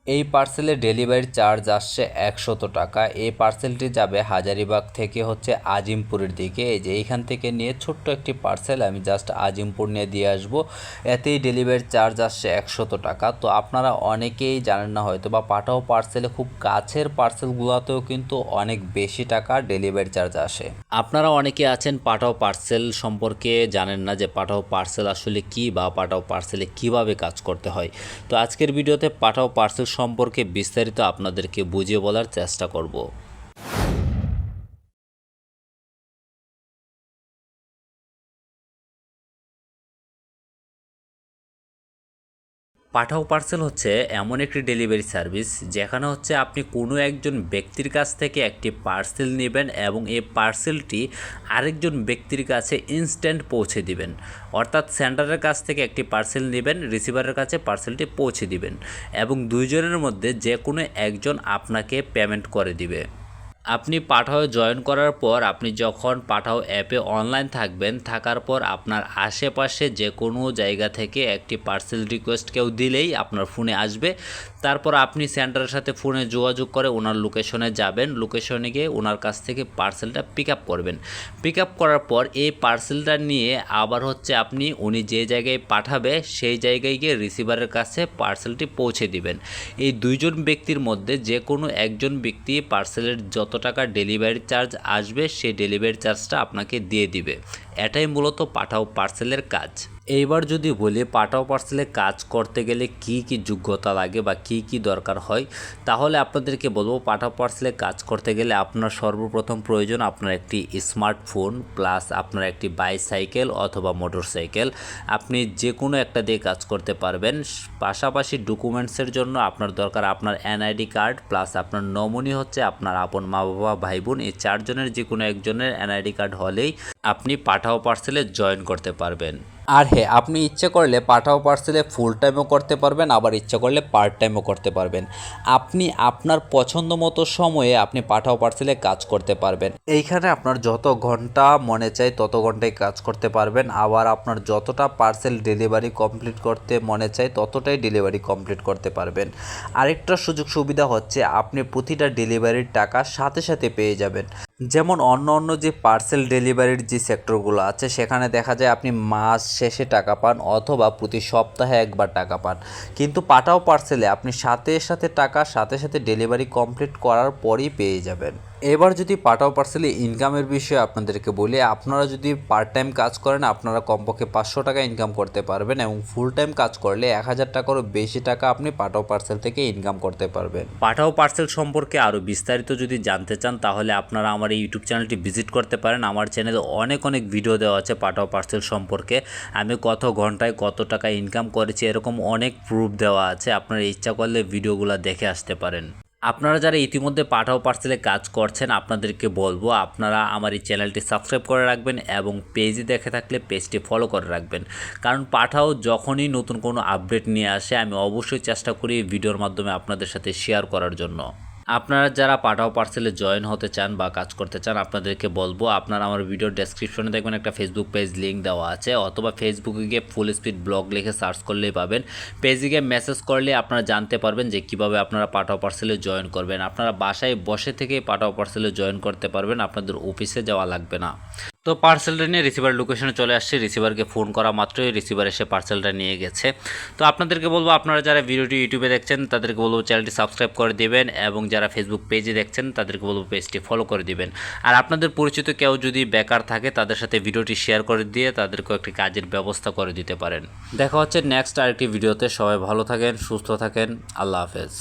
এই পার্সেলের delivery charge আসছে 100 টাকা। এই পার্সেলটি যাবে হাজারীবাগ থেকে হচ্ছে আজিমপুরের দিকে। এই যে এইখান থেকে নিয়ে ছোট্ট একটি পার্সেল আমি জাস্ট আজিমপুর নিয়ে দিয়ে আসবো, এতেই ডেলিভারি চার্জ আসছে 100 টাকা। তো আপনারা অনেকেই জানেন না হয়তো, বা পাঠাও পার্সেলে খুব কাছের পার্সেলগুলোতেও কিন্তু অনেক বেশি টাকা ডেলিভারি চার্জ আসে। আপনারা অনেকে আছেন পাঠাও পার্সেল সম্পর্কে জানেন না যে পাঠাও পার্সেল আসলে কী, বা পাঠাও পার্সেলে কিভাবে কাজ করতে হয়। তো আজকের ভিডিওতে পাঠাও পার্সেল সম্পর্কে বিস্তারিত আপনাদেরকে বুঝিয়ে বলার চেষ্টা করব। পাঠাও পার্সেল হচ্ছে এমন একটি ডেলিভারি সার্ভিস যেখানে হচ্ছে আপনি কোনো একজন ব্যক্তির কাছ থেকে একটি পার্সেল নেবেন এবং এই পার্সেলটি আরেকজন ব্যক্তির কাছে ইনস্ট্যান্ট পৌঁছে দিবেন। অর্থাৎ সেন্ডারের কাছ থেকে একটি পার্সেল নেবেন, রিসিভারের কাছে পার্সেলটি পৌঁছে দিবেন এবং দুইজনের মধ্যে যে কোনো একজন আপনাকে পেমেন্ট করে দিবে। আপনি পাঠাও জয়েন করার পর আপনি যখন পাঠাও অ্যাপে অনলাইন থাকবেন, থাকার পর আপনার আশেপাশে যে কোনো জায়গা থেকে একটি পার্সেল রিকোয়েস্ট কেউ দিলেই আপনার ফোনে আসবে। তারপর আপনি সেন্টারের সাথে ফোনে যোগাযোগ করে ওনার লোকেশনে যাবেন, লোকেশনে গিয়ে ওনার কাছ থেকে পার্সেলটা পিক আপ করবেন। পিক আপ করার পর এই পার্সেলটা নিয়ে আবার হচ্ছে আপনি উনি যে জায়গায় পাঠাবে সেই জায়গায় গিয়ে রিসিভারের কাছে পার্সেলটি পৌঁছে দিবেন। এই দুইজন ব্যক্তির মধ্যে যে কোনো একজন ব্যক্তি পার্সেলের যত টাকা ডেলিভারি চার্জ আসবে সেই ডেলিভারি চার্জটা আপনাকে দিয়ে দিবে। এটাই মূলত পাঠাও পার্সেলের কাজ। এইবার যদি বলি পাঠাও পার্সেলে কাজ করতে গেলে কি কি যোগ্যতা লাগে বা কি কি দরকার হয়, তাহলে আপনাদেরকে বলবো পাঠাও পার্সেলে কাজ করতে গেলে আপনার সর্বপ্রথম প্রয়োজন আপনার একটি স্মার্টফোন প্লাস আপনার একটি বাইসাইকেল অথবা মোটরসাইকেল। আপনি যে কোনো একটা দিয়ে কাজ করতে পারবেন। পাশাপাশি ডকুমেন্টসের জন্য আপনার দরকার আপনার এনআইডি কার্ড প্লাস আপনার নমুনি হচ্ছে আপনার আপন মা বাবা ভাই বোন, এই চারজনের যে কোনো একজনের এনআইডি কার্ড হলেই আপনি পাঠাও পার্সেলে জয়েন করতে পারবেন। আর হ্যাঁ, আপনি ইচ্ছে করলে পাঠাও পার্সেলে ফুল টাইমও করতে পারবেন, আবার ইচ্ছে করলে পার্ট টাইমও করতে পারবেন। আপনি আপনার পছন্দ মতো সময়ে আপনি পাঠাও পার্সেলে কাজ করতে পারবেন। এইখানে আপনার যত ঘন্টা মনে চায় তত ঘন্টায় কাজ করতে পারবেন, আবার আপনার যতটা পার্সেল ডেলিভারি কমপ্লিট করতে মনে চায় ততটাই ডেলিভারি কমপ্লিট করতে পারবেন। আরেকটা সুযোগ সুবিধা হচ্ছে আপনি প্রতিটা ডেলিভারির টাকা সাথে সাথে পেয়ে যাবেন। যেমন অন্য অন্য যে পার্সেল ডেলিভারির যে সেক্টরগুলো আছে সেখানে দেখা যায় আপনি মাস শেষে টাকা পান অথবা প্রতি সপ্তাহে একবার টাকা পান, কিন্তু পাঠাও পার্সেলে আপনি সাথে সাথে টাকা সাথে সাথে ডেলিভারি কমপ্লিট করার পরই পেয়ে যাবেন। এবার যদি পাঠাও পার্সেলে ইনকামের বিষয়ে আপনাদেরকে বলি, আপনারা যদি পার্ট টাইম কাজ করেন আপনারা কমপক্ষে 500 টাকা ইনকাম করতে পারবেন এবং ফুল টাইম কাজ করলে 1000 টাকারও বেশি টাকা আপনি পাঠাও পার্সেল থেকে ইনকাম করতে পারবেন। পাঠাও পার্সেল সম্পর্কে আরও বিস্তারিত যদি জানতে চান তাহলে আপনারা আমার এই ইউটিউব চ্যানেলটি ভিজিট করতে পারেন। আমার চ্যানেলে অনেক অনেক ভিডিও দেওয়া আছে পাঠাও পার্সেল সম্পর্কে। আমি কত ঘন্টায় কত টাকা ইনকাম করেছি এরকম অনেক প্রুফ দেওয়া আছে, আপনারা ইচ্ছা করলে ভিডিওগুলো দেখে আসতে পারেন। আপনারা যারা ইতিমধ্যে পাঠাও পার্সেলে কাজ করছেন আপনাদেরকে বলবো আপনারা আমার এই চ্যানেলটি সাবস্ক্রাইব করে রাখবেন এবং পেজে দেখে থাকলে পেজটি ফলো করে রাখবেন, কারণ পাঠাও যখনই নতুন কোনো আপডেট নিয়ে আসে আমি অবশ্যই চেষ্টা করি ভিডিওর মাধ্যমে আপনাদের সাথে শেয়ার করার জন্য। আপনারা যারা পাঠাও পার্সেলে জয়েন হতে চান বা কাজ করতে চান আপনাদেরকে বলবো আপনারা আমার ভিডিওর ডেসক্রিপশনে দেখবেন একটা ফেসবুক পেজ লিঙ্ক দেওয়া আছে, অথবা ফেসবুকে গিয়ে ফুল স্পিড ব্লগ লিখে সার্চ করলেই পাবেন। পেজে গিয়ে মেসেজ করলে আপনারা জানতে পারবেন যে কিভাবে আপনারা পাঠাও পার্সেলে জয়েন করবেন। আপনারা বাসায় বসে থেকে পাঠাও পার্সেলে জয়েন করতে পারবেন, আপনাদের অফিসে যাওয়া লাগবে না। তো পার্সেলটা নিয়ে রিসিভার লোকেশনে চলে আসছে, রিসিভারকে ফোন করা মাত্রই রিসিভার এসে পার্সেলটা নিয়ে গেছে। তো আপনাদেরকে বলবো আপনারা যারা ভিডিওটি ইউটিউবে দেখছেন তাদেরকে বলবো চ্যানেলটি সাবস্ক্রাইব করে দিবেন এবং যারা ফেসবুক পেজে দেখছেন তাদেরকে বলবো পেজটি ফলো করে দিবেন। আর আপনাদের পরিচিত কেউ যদি বেকার থাকে তাদের সাথে ভিডিওটি শেয়ার করে দিয়ে তাদেরকেও একটি কাজের ব্যবস্থা করে দিতে পারেন। দেখা হচ্ছে নেক্সট আরেকটি ভিডিওতে। সবাই ভালো থাকেন, সুস্থ থাকেন, আল্লাহ হাফেজ।